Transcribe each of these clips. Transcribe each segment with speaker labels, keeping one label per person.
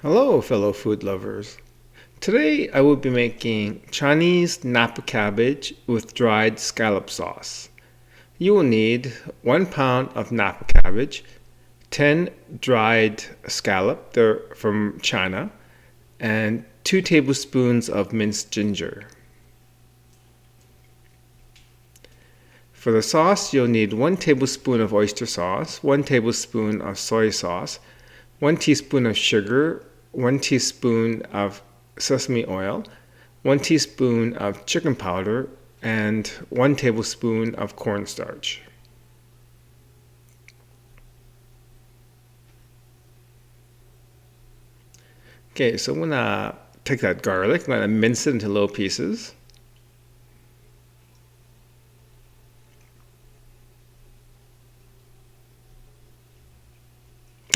Speaker 1: Hello, fellow food lovers. Today I will be making Chinese Napa Cabbage with dried scallop sauce. You will need 1 pound of Napa Cabbage, 10 dried scallop, they're from China, and 2 tablespoons of minced ginger. For the sauce, you'll need 1 tablespoon of oyster sauce, 1 tablespoon of soy sauce, 1 teaspoon of sugar, 1 teaspoon of sesame oil, 1 teaspoon of chicken powder, and 1 tablespoon of cornstarch. Okay, so I'm gonna take that garlic, I'm gonna mince it into little pieces.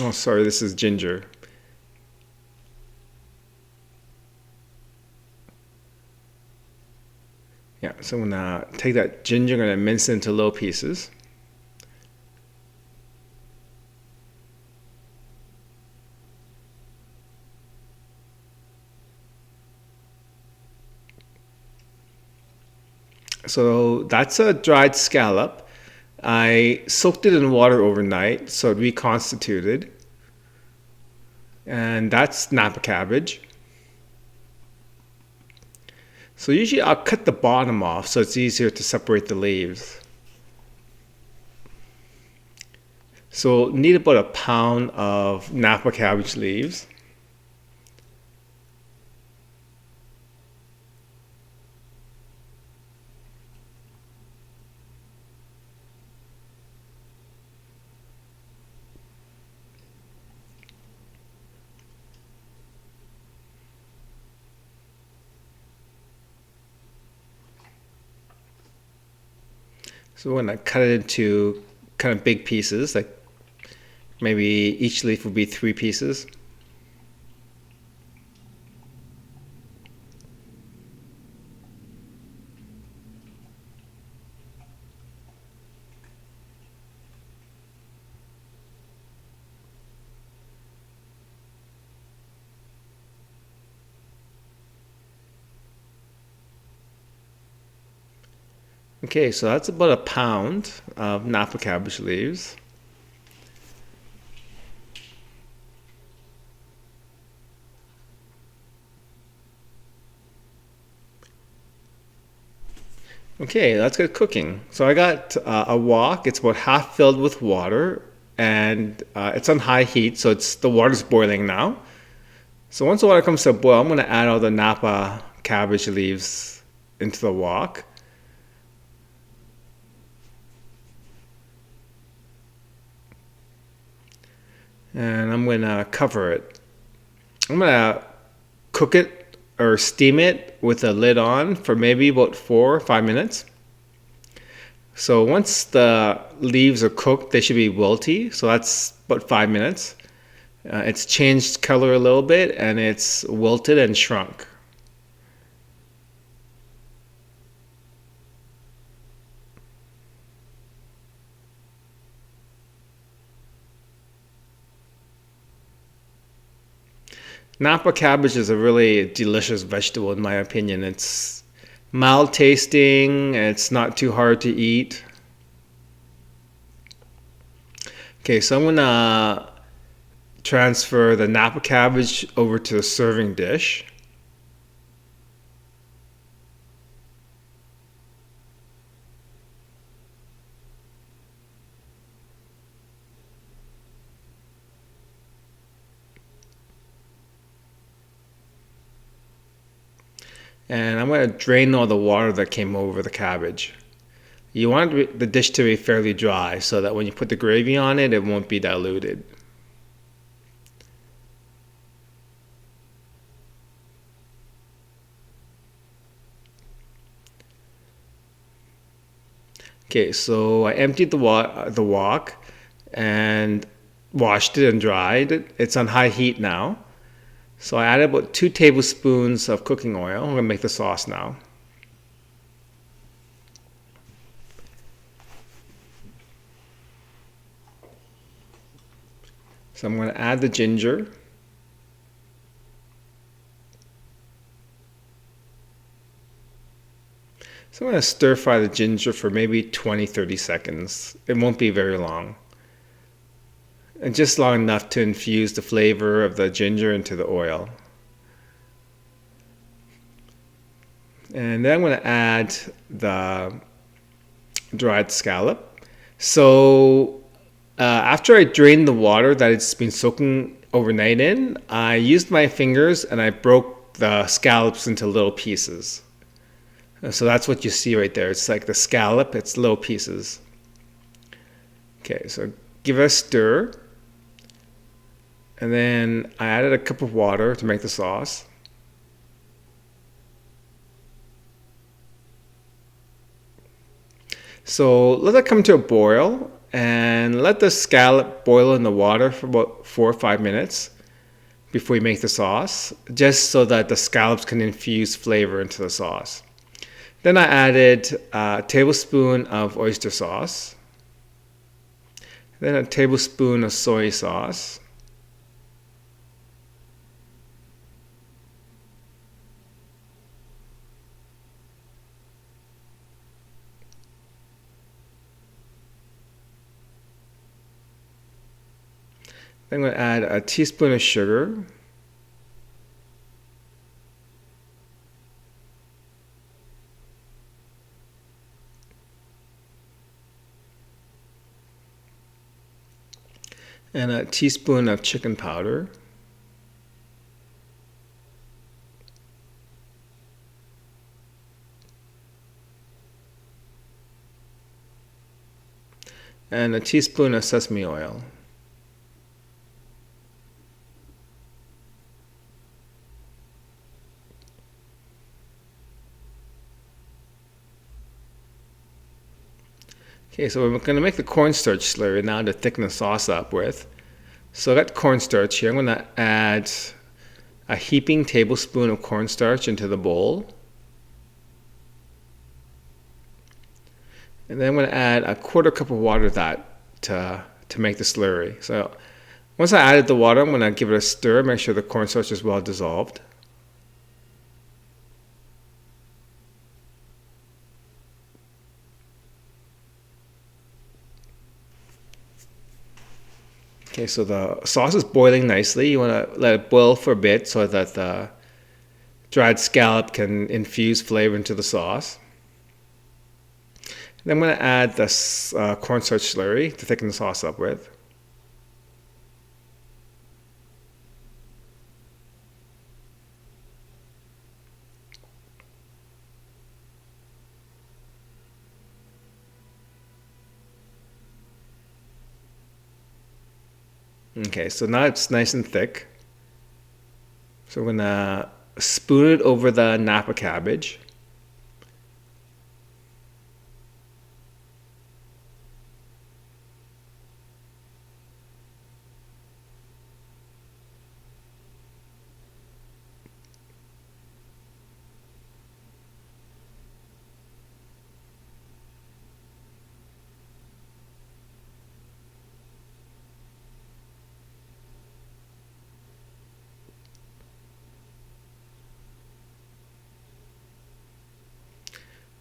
Speaker 1: Oh, sorry, this is ginger. Yeah, so I'm gonna take that ginger, I'm gonna mince it into little pieces. So that's a dried scallop. I soaked it in water overnight so it reconstituted. And that's Napa cabbage. So usually I'll cut the bottom off so it's easier to separate the leaves. So need about a pound of Napa cabbage leaves. So we're gonna cut it into kind of big pieces, like maybe each leaf will be 3 pieces. Okay, so that's about a pound of Napa cabbage leaves. Okay, let's get cooking. So I got a wok. It's about half filled with water, and it's on high heat, so the water's boiling now. So once the water comes to a boil, I'm going to add all the Napa cabbage leaves into the wok. And I'm going to cover it. I'm going to cook it or steam it with a lid on for maybe about 4 or 5 minutes. So once the leaves are cooked, they should be wilty. So that's about 5 minutes. It's changed color a little bit and it's wilted and shrunk. Napa cabbage is a really delicious vegetable in my opinion. It's mild tasting, it's not too hard to eat. Okay, so I'm gonna transfer the Napa cabbage over to the serving dish. And I'm going to drain all the water that came over the cabbage. You want the dish to be fairly dry so that when you put the gravy on it, it won't be diluted. Okay, so I emptied the wok and washed it and dried it. It's on high heat now. So I added about 2 tablespoons of cooking oil. I'm going to make the sauce now. So I'm going to add the ginger. So I'm going to stir fry the ginger for maybe 20-30 seconds. It won't be very long. And just long enough to infuse the flavor of the ginger into the oil. And then I'm going to add the dried scallop. So after I drained the water that it's been soaking overnight in, I used my fingers and I broke the scallops into little pieces. So that's what you see right there. It's like the scallop, it's little pieces. Okay, so give it a stir. And then I added a cup of water to make the sauce. So let it come to a boil and let the scallop boil in the water for about 4 or 5 minutes before you make the sauce, just so that the scallops can infuse flavor into the sauce. Then I added a tablespoon of oyster sauce, then a tablespoon of soy sauce, then I'm going to add a teaspoon of sugar, and a teaspoon of chicken powder, and a teaspoon of sesame oil. Okay, so we're going to make the cornstarch slurry now to thicken the sauce up with. So I got cornstarch here. I'm going to add a heaping tablespoon of cornstarch into the bowl. And then I'm going to add a 1/4 cup of water to that to make the slurry. So once I added the water, I'm going to give it a stir, make sure the cornstarch is well dissolved. Okay, so the sauce is boiling nicely. You want to let it boil for a bit so that the dried scallop can infuse flavor into the sauce. Then I'm going to add this cornstarch slurry to thicken the sauce up with. Okay, so now it's nice and thick. So we're going to spoon it over the Napa cabbage.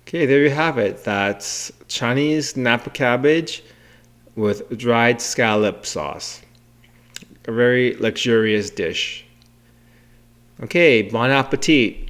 Speaker 1: Okay, there you have it. That's Chinese Napa cabbage with dried scallop sauce. A very luxurious dish. Okay, bon appetit.